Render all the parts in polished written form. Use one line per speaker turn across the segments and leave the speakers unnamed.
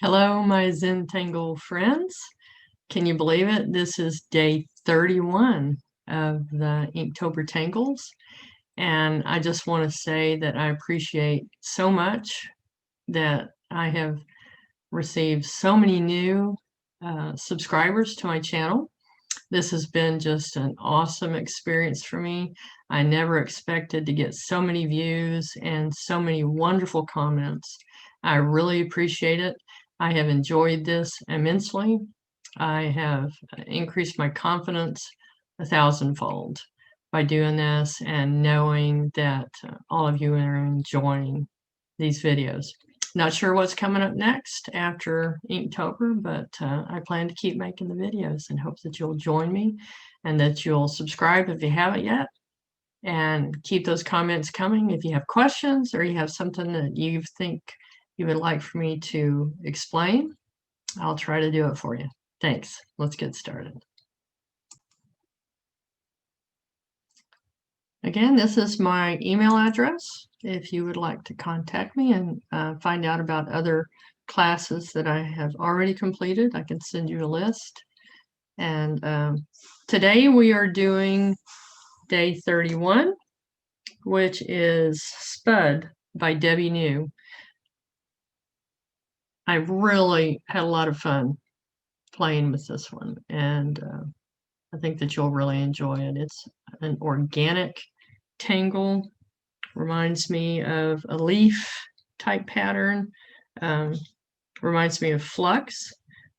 Hello, my Zentangle friends. Can you believe it? This is day 31 of the Inktober Tangles. And I just want to say that I appreciate so much that I have received so many new subscribers to my channel. This has been just an awesome experience for me. I never expected to get so many views and so many wonderful comments. I really appreciate it. I have enjoyed this immensely. I have increased my confidence 1,000-fold by doing this and knowing that all of you are enjoying these videos. Not sure what's coming up next after Inktober, but I plan to keep making the videos and hope that you'll join me and that you'll subscribe if you haven't yet, and keep those comments coming. If you have questions or you have something that you think you would like for me to explain, I'll try to do it for you. Thanks. Let's get started. Again, this is my email address. If you would like to contact me and find out about other classes that I have already completed, I can send you a list. And today we are doing day 31, which is Spud by Debbie New. I really had a lot of fun playing with this one, and I think that you'll really enjoy it. It's an organic tangle, reminds me of a leaf type pattern, reminds me of flux,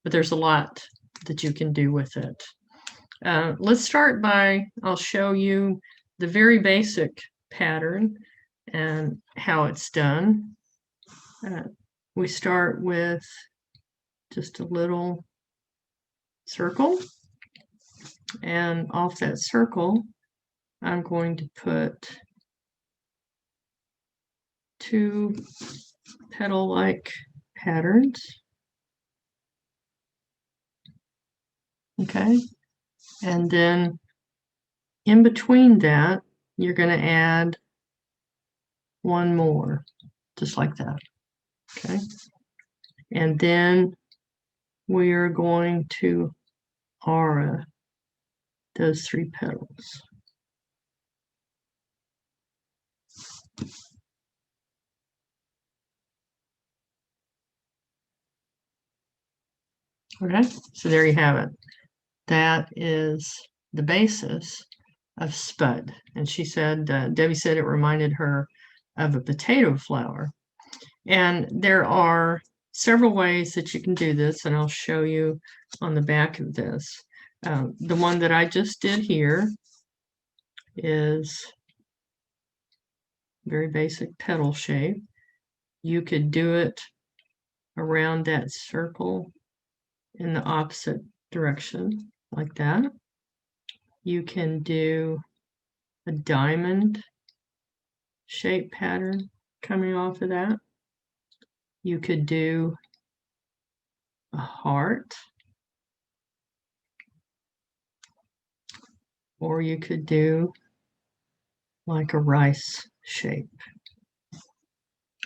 but there's a lot that you can do with it. Let's start by, I'll show you the very basic pattern and how it's done. We start with just a little circle, and off that circle I'm going to put 2 petal-like patterns. Okay, and then in between that you're going to add 1 more, just like that. Okay, and then we are going to aura those 3 petals. Okay, so there you have it. That is the basis of Spud. And she said, Debbie said it reminded her of a potato flower. And there are several ways that you can do this, and I'll show you on the back of this. The one that I just did here is very basic petal shape. You could do it around that circle in the opposite direction, like that. You can do a diamond shape pattern coming off of that. You could do a heart, or you could do like a rice shape.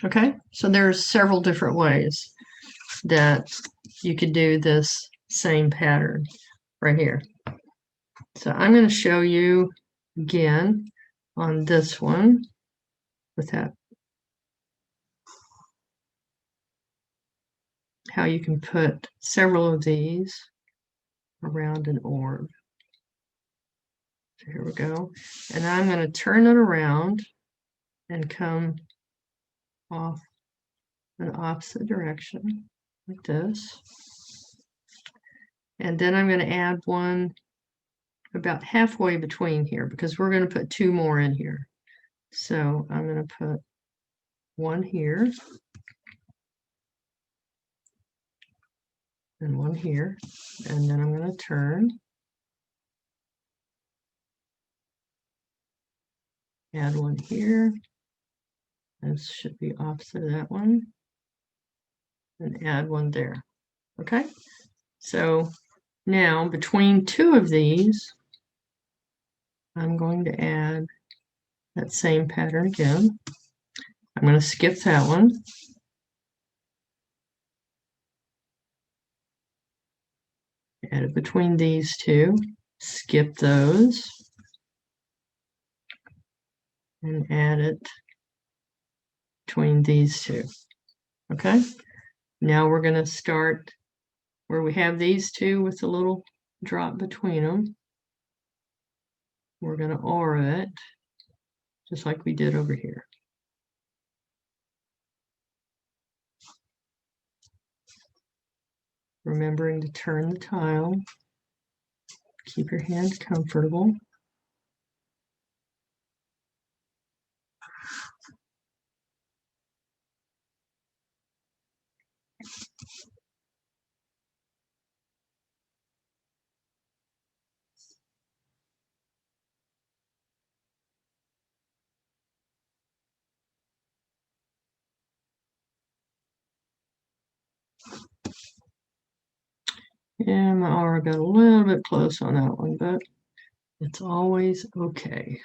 Okay, so there's several different ways that you could do this same pattern right here. So I'm going to show you again on this one with that, how you can put several of these around an orb. So here we go. And I'm going to turn it around and come off an opposite direction like this. And then I'm going to add one about halfway between here, because we're going to put 2 more in here. So I'm going to put 1 here and 1 here, and then I'm going to turn, add 1 here. This should be opposite of that one, and add 1 there. Okay, so now between 2 of these I'm going to add that same pattern again. I'm going to skip that one, Add it between these two, skip those, and add it between these two. Okay, now we're going to start where we have these two with a little drop between them. We're going to aura it just like we did over here. Remembering to turn the tile. Keep your hand comfortable. And my aura got a little bit close on that one, but it's always okay.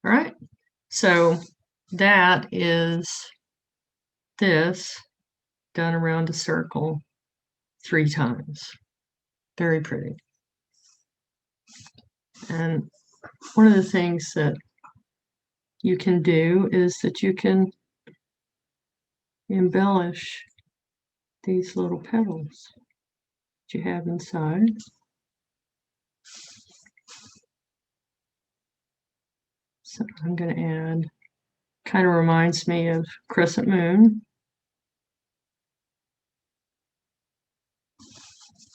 All right, so that is this done around a circle 3 times. Very pretty. And one of the things that you can do is that you can embellish these little petals that you have inside. So I'm going to add, kind of reminds me of crescent moon.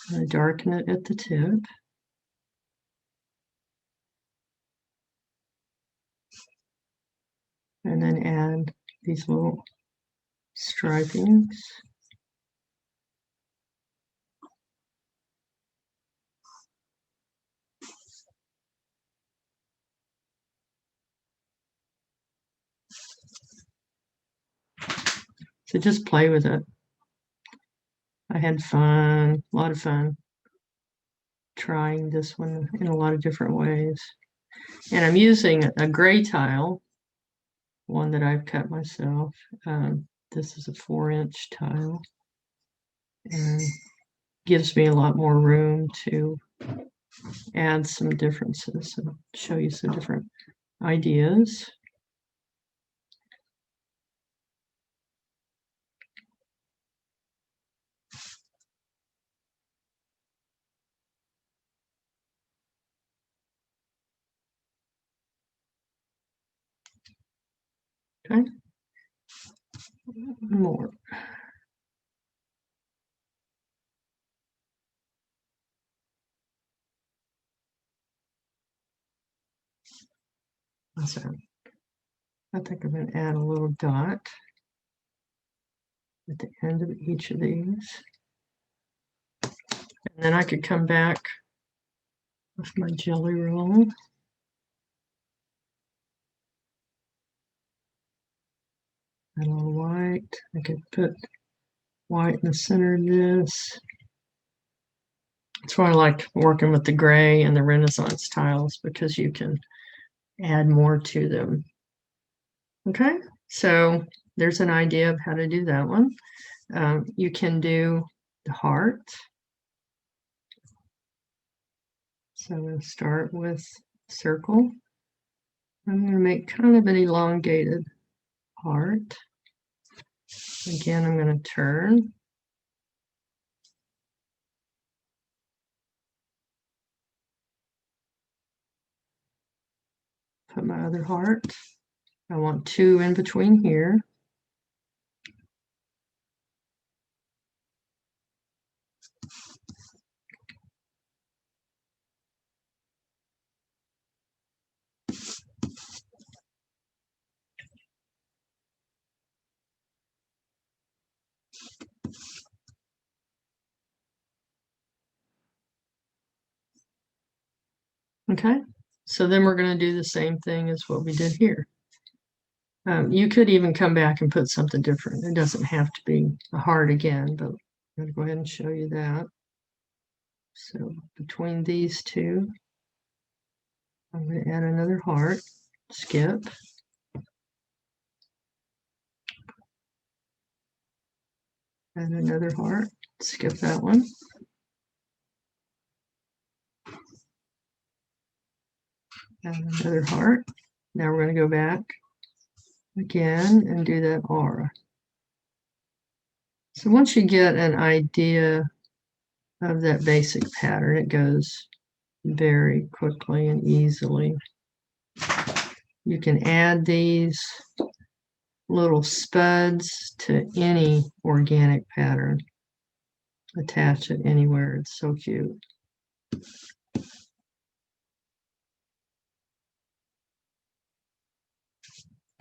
I'm going to darken it at the tip. And then add these little stripings. So just play with it. I had fun, a lot of fun trying this one in a lot of different ways. And I'm using a gray tile, one that I've cut myself. This is a 4-inch tile and gives me a lot more room to add some differences. So I'll show you some different ideas. Okay, more. So I think I'm going to add a little dot at the end of each of these. And then I could come back with my jelly roll. And a little white. I could put white in the center of this. That's why I like working with the gray and the Renaissance tiles, because you can add more to them. Okay, so there's an idea of how to do that one. You can do the heart. So I'm going to start with circle. I'm going to make kind of an elongated heart. Again, I'm going to turn. Put my other heart. I want 2 in between here. Okay, so then we're going to do the same thing as what we did here. You could even come back and put something different. It doesn't have to be a heart again, but I'm going to go ahead and show you that. So between these two, I'm going to add another heart, skip. Add another heart, skip that one. And another heart. Now we're going to go back again and do that aura. So once you get an idea of that basic pattern, it goes very quickly and easily. You can add these little spuds to any organic pattern. Attach it anywhere. It's so cute.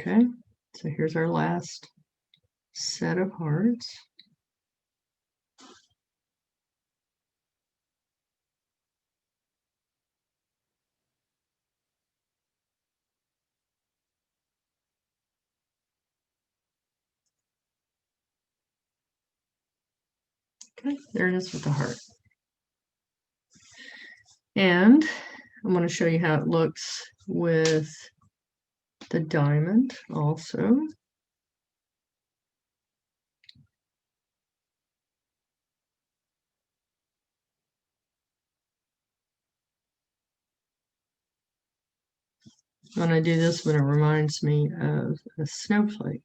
Okay, so here's our last set of hearts. Okay, there it is with the heart. And I'm going to show you how it looks with the diamond also. When I do this one, it reminds me of a snowflake.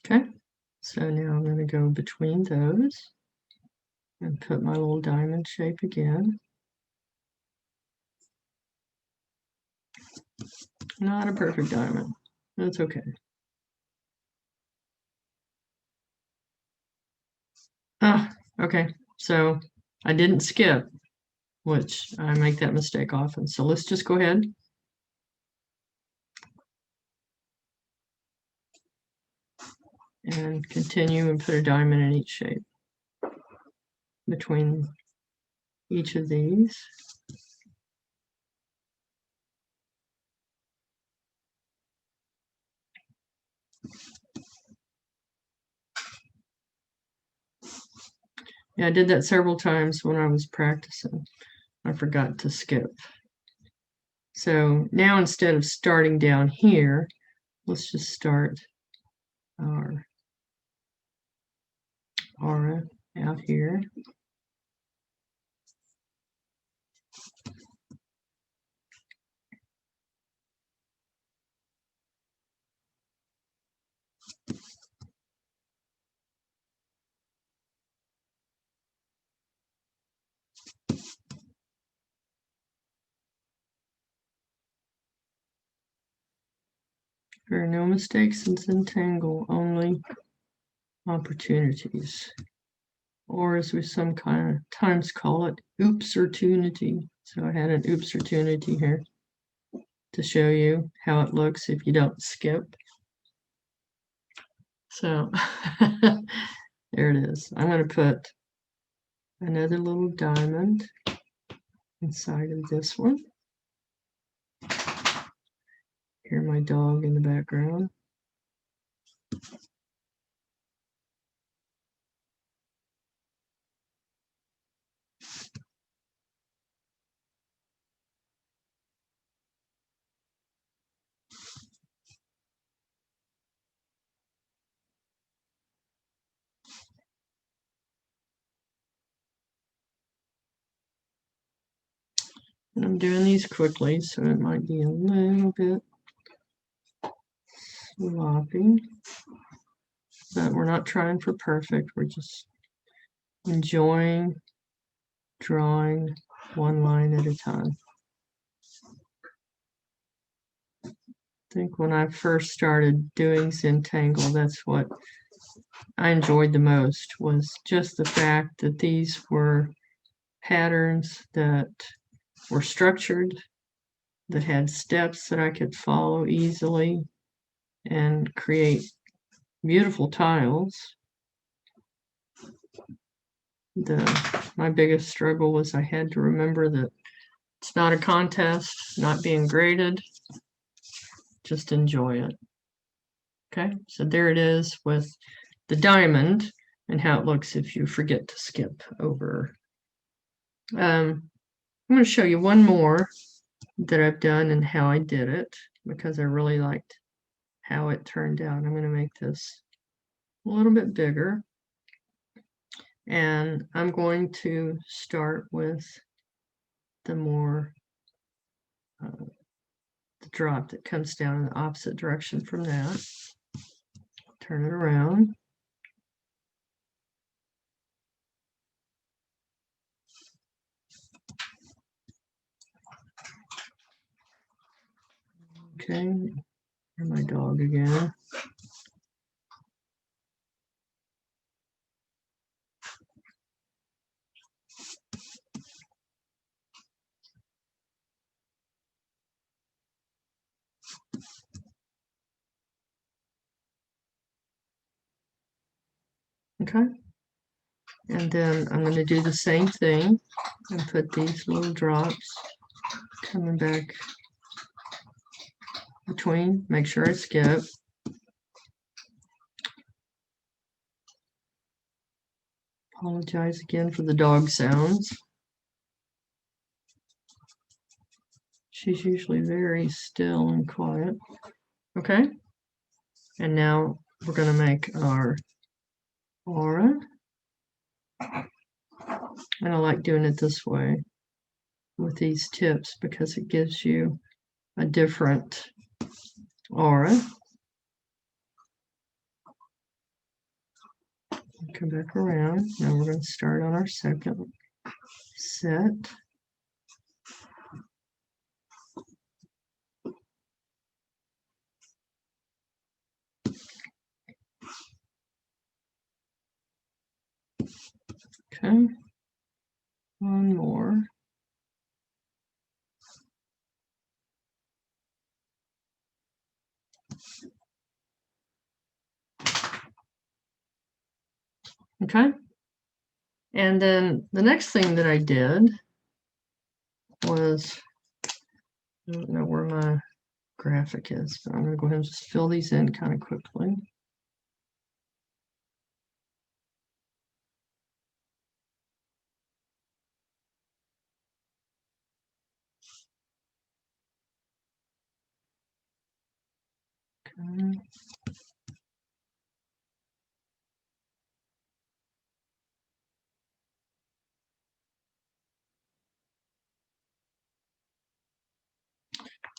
Okay, so now I'm going to go between those and put my little diamond shape again. Not a perfect diamond. That's okay. Ah, okay, so I didn't skip, which I make that mistake often. So let's just go ahead. And continue and put a diamond in each shape between each of these. Yeah, I did that several times when I was practicing. I forgot to skip. So now instead of starting down here, let's just start our aura out here. There are no mistakes in Zentangle, only opportunities. Or as we sometimes call it, oops-ortunity. So I had an oops-ortunity here to show you how it looks if you don't skip. So there it is. I'm going to put another little diamond inside of this one. Hear my dog in the background. And I'm doing these quickly, so it might be a little bit sloppy. But we're not trying for perfect. We're just enjoying drawing one line at a time. I think when I first started doing Zentangle, that's what I enjoyed the most, was just the fact that these were patterns that were structured, that had steps that I could follow easily and create beautiful tiles. My biggest struggle was I had to remember that It's not a contest, not being graded. Just enjoy it. Okay, so there it is with the diamond and how it looks if you forget to skip over. I'm going to show you one more that I've done and how I did it because I really liked how it turned out. I'm going to make this a little bit bigger, and I'm going to start with the more the drop that comes down in the opposite direction from that. Turn it around. Okay, here's my dog again. Okay, and then I'm going to do the same thing and put these little drops coming back between. Make sure I skip. Apologize again for the dog sounds. She's usually very still and quiet. Okay, and now we're going to make our aura. And I like doing it this way with these tips because it gives you a different aura. Come back around. Now we're going to start on our second set. Okay, one more. Okay, and then the next thing that I did was, I don't know where my graphic is, but I'm going to go ahead and just fill these in kind of quickly. Okay.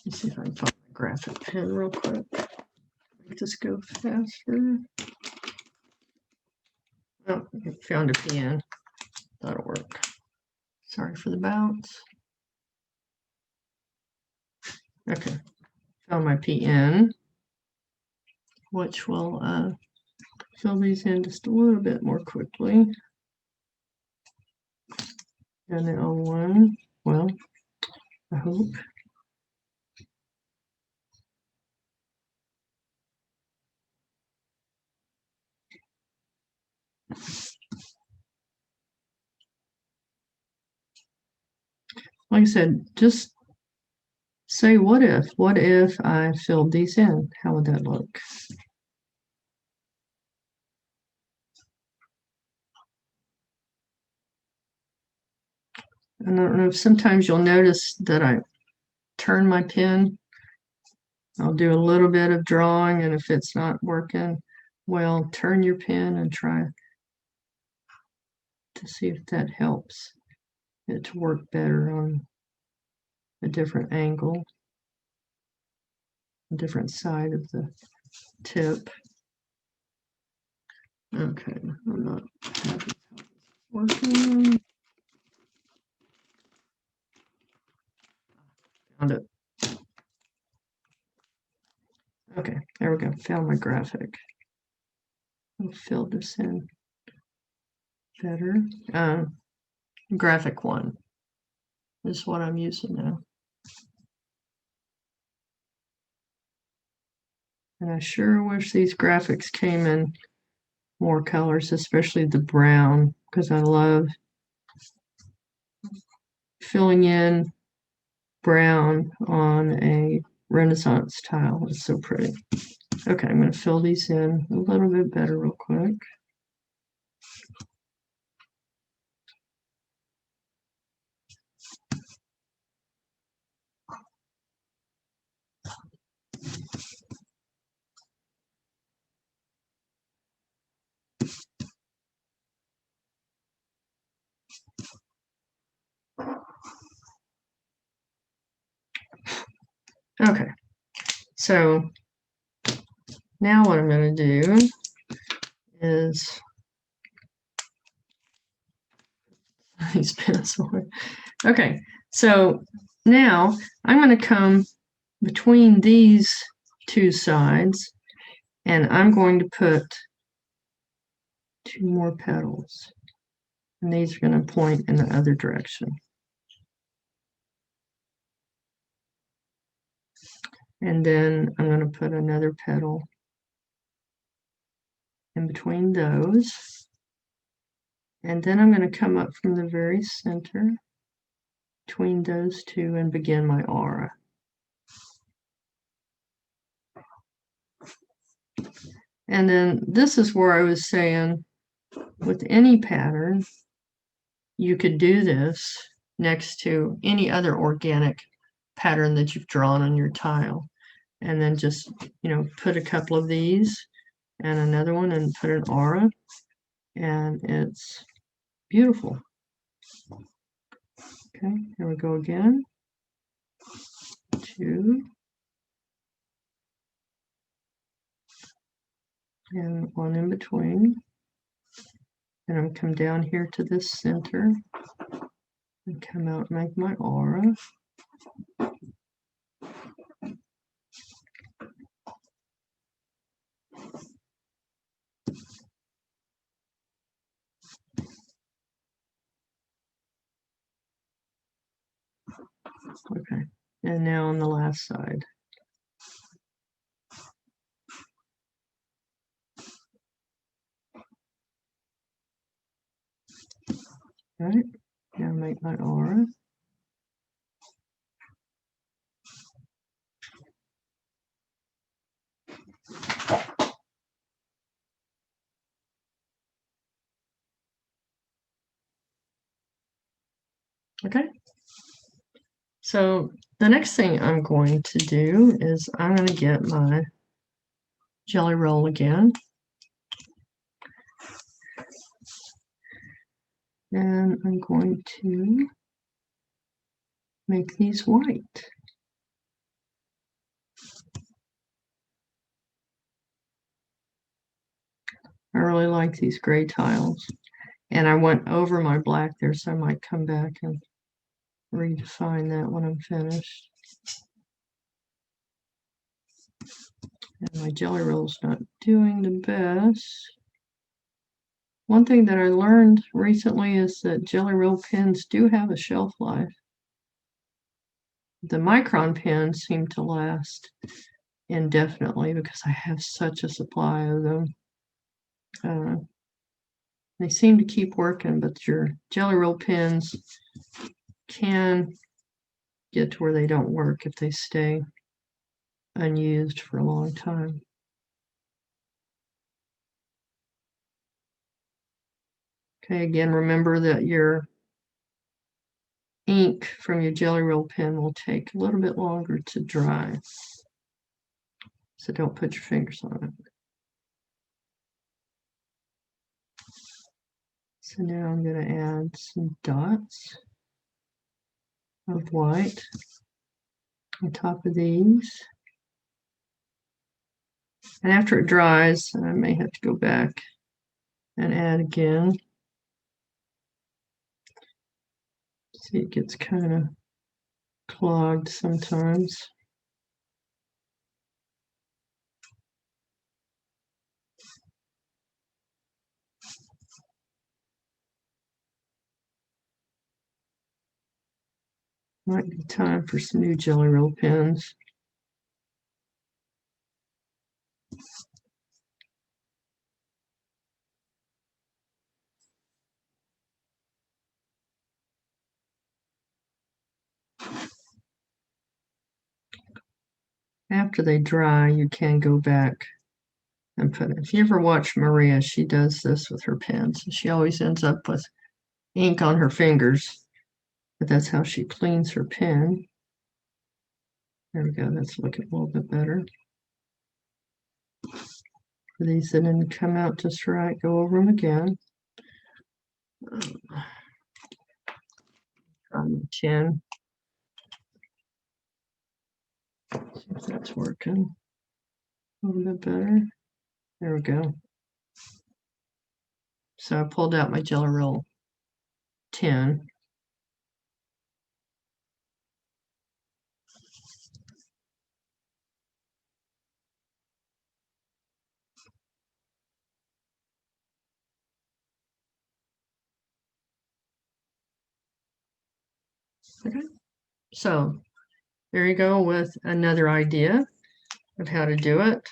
Let's see if I can find my graphic pen real quick. Make this go faster. Oh, I found a pen. That'll work. Sorry for the bounce. Okay, found my PN, which will fill these in just a little bit more quickly. And the O1, well, I hope. Like I said, just say what if I filled these in? How would that look? And I don't know if sometimes you'll notice that I turn my pen. I'll do a little bit of drawing, and if it's not working, well, turn your pen and try to see if that helps it to work better on a different angle, a different side of the tip. Okay, I'm not working. Found it. Okay, there we go. Found my graphic. I'll fill this in better. Graphic 1 is what I'm using now. And I sure wish these graphics came in more colors, especially the brown, because I love filling in brown on a Renaissance tile. It's so pretty. Okay, I'm going to fill these in a little bit better real quick. Okay, so now what I'm going to do is these pencils. Okay, so now I'm going to come between these two sides and I'm going to put 2 more petals. And these are going to point in the other direction. And then I'm going to put another petal in between those. And then I'm going to come up from the very center between those two and begin my aura. And then this is where I was saying with any pattern, you could do this next to any other organic pattern that you've drawn on your tile. And then just, put a couple of these and another one and put an aura. And it's beautiful. Okay, here we go again. 2. And 1 in between. And I'm come down here to this center and come out and make my aura. Okay, and now on the last side. All right, now make my aura. Okay, so the next thing I'm going to do is I'm going to get my jelly roll again. And I'm going to make these white. I really like these gray tiles. And I went over my black there, so I might come back and redefine that when I'm finished. And my jelly roll's not doing the best. One thing that I learned recently is that jelly roll pens do have a shelf life. The micron pens seem to last indefinitely because I have such a supply of them. They seem to keep working, but your jelly roll pens can get to where they don't work if they stay unused for a long time. Okay, again, remember that your ink from your jelly roll pen will take a little bit longer to dry. So don't put your fingers on it. So now I'm going to add some dots of white on top of these. And after it dries, I may have to go back and add again. See, it gets kind of clogged sometimes. Might be time for some new jelly roll pens. after they dry, you can go back and put it. If you ever watch Maria, she does this with her pens. She always ends up with ink on her fingers, but that's how she cleans her pen. There we go, that's looking a little bit better. For these that didn't come out just right, go over them again. On the chin. See if that's working a little bit better. There we go. So I pulled out my Jelly Roll tin. Okay. So there you go with another idea of how to do it.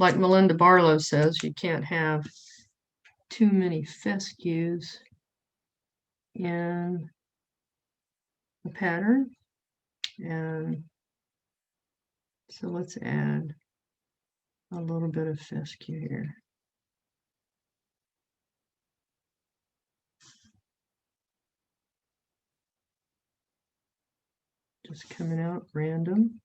Like Melinda Barlow says, you can't have too many fescues in the pattern. And so let's add a little bit of fescue here. Just coming out random.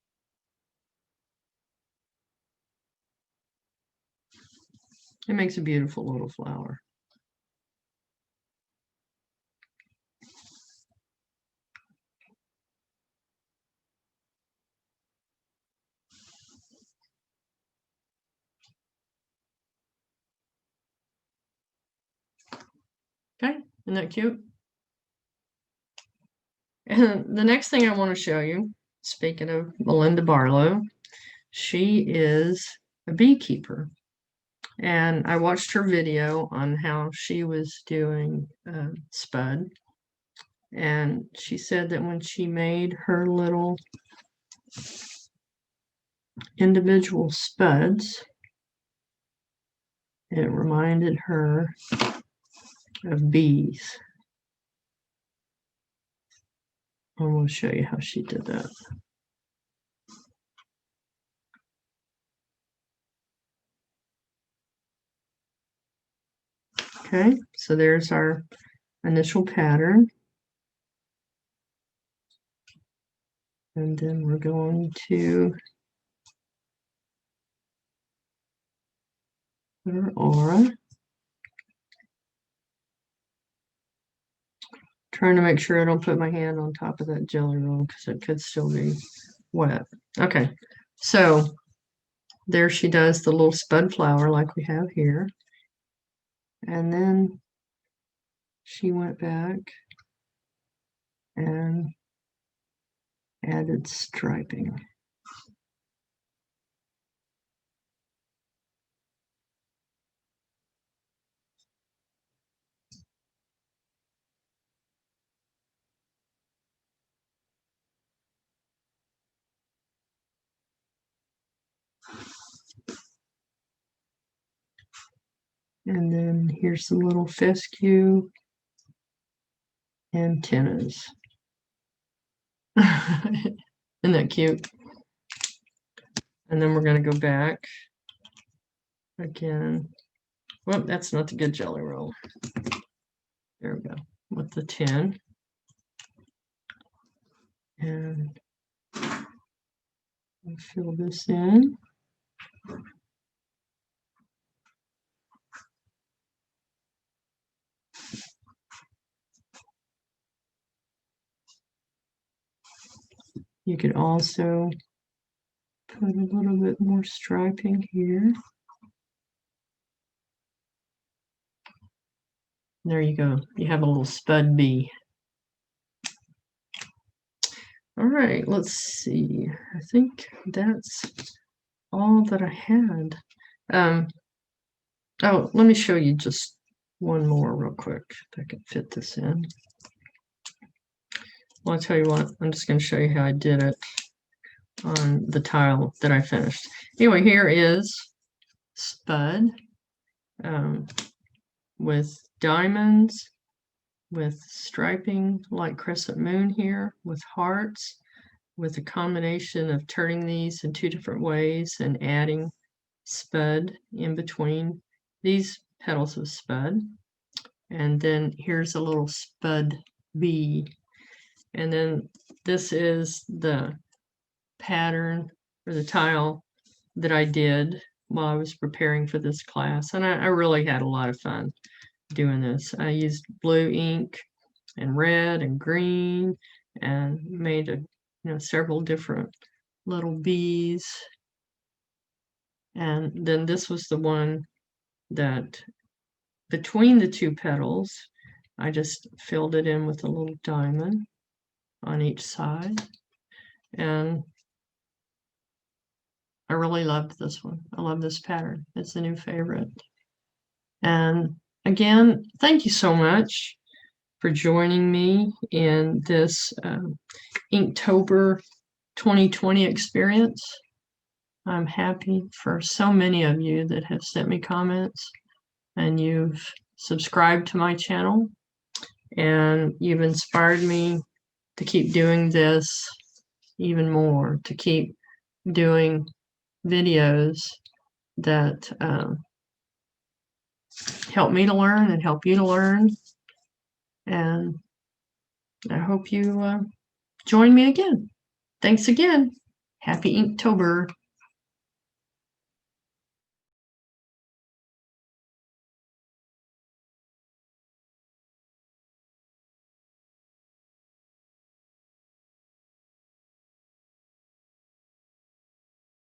It makes a beautiful little flower. Okay, isn't that cute? And the next thing I want to show you, speaking of Melinda Barlow, she is a beekeeper. And I watched her video on how she was doing Spud. And she said that when she made her little individual spuds, it reminded her of bees. I'm going to show you how she did that. Okay, so there's our initial pattern. And then we're going to put our aura. Trying to make sure I don't put my hand on top of that Jelly Roll because it could still be wet. Okay, so there she does the little spud flower like we have here. And then she went back and added striping. And then here's some little fescue antennas. Isn't that cute? And then we're going to go back again. Well, that's not the good Jelly Roll. There we go, with the tin. And I'll fill this in. You could also put a little bit more striping here. There you go. You have a little spud bee. All right, let's see. I think that's all that I had. Oh, let me show you just one more real quick if I can fit this in. Well, I'll tell you what, I'm just going to show you how I did it on the tile that I finished. Anyway, here is Spud with diamonds, with striping like crescent moon here, with hearts, with a combination of turning these in 2 different ways and adding Spud in between these petals of Spud. And then here's a little Spud bee. And then this is the pattern or the tile that I did while I was preparing for this class. And I really had a lot of fun doing this. I used blue ink and red and green and made several different little bees. And then this was the one that between the 2 petals, I just filled it in with a little diamond on each side. And I really loved this one. I love this pattern. It's a new favorite. And again, thank you so much for joining me in this Inktober 2020 experience. I'm happy for so many of you that have sent me comments and you've subscribed to my channel and you've inspired me to keep doing this even more, to keep doing videos that help me to learn and help you to learn. And I hope you join me again. Thanks again. Happy Inktober.